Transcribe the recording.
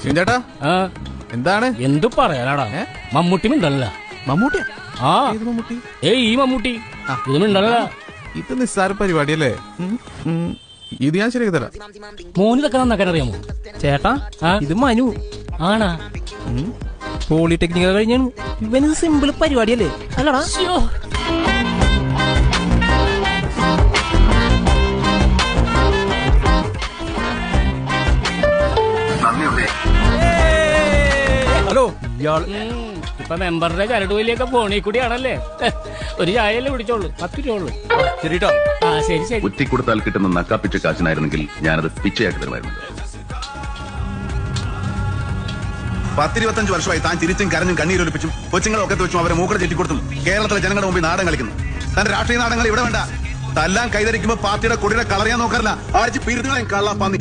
ചേട്ടാ എന്താണ് എന്തു പറയാനാടാ? മമ്മൂട്ടി മിണ്ടല്ല. മമ്മൂട്ടിയാ? ആ മമ്മൂട്ടി? ഈ മമ്മൂട്ടി ഇത് മിണ്ടല്ല. ഇത് നിസ്സാര പരിപാടിയല്ലേ? ഇത് ഞാൻ ശരിയാക്കി തരാം. മോനിതൊക്കെ നന്നാക്കാൻ അറിയാമോ ചേട്ടാ? ഇത് മനു ആണാ? പോളിടെക്നിക് കഴിഞ്ഞാണ്. ഇവന് സിമ്പിൾ പരിപാടിയല്ലേ അല്ലടാ? ഹലോ ഇപ്പൊ മെമ്പറുടെ കരടുവലിയൊക്കെ ഫോണിൽ കൂടിയാണല്ലേ? ഒരു ചായയല്ലേ പിടിച്ചോളൂ, 10 രൂപ ഉള്ളൂ. ശരിട്ടോ. ആ ശരി ശരി. കുറ്റിക്കൊടുത്താൽ കിട്ടുന്ന നക്കാപ്പിച്ച കാശിനായിരുന്നെങ്കിൽ ഞാനത് പിച്ചയാക്കി തരുമായിരുന്നു. 10-25 വർഷമായി താൻ ചിരിച്ചും കരഞ്ഞും കണ്ണീരൊലിപ്പിച്ചും കൊച്ചുങ്ങളൊക്കെ വെച്ചും അവരെ മൂക്കട ചെറ്റിക്കൊടുത്തും കേരളത്തിലെ ജനങ്ങളുടെ മുമ്പിൽ നാടകം കളിക്കുന്നു. തന്റെ രാഷ്ട്രീയ നാടകങ്ങൾ ഇവിടെ വേണ്ട. തല്ലാൻ കൈതരിക്കുമ്പോ പാർട്ടിയുടെ കൊടിയുടെ കളറിയാൻ നോക്കാറില്ല. ആഴ്ച പീരുകളെയും കള്ളാ പന്നി.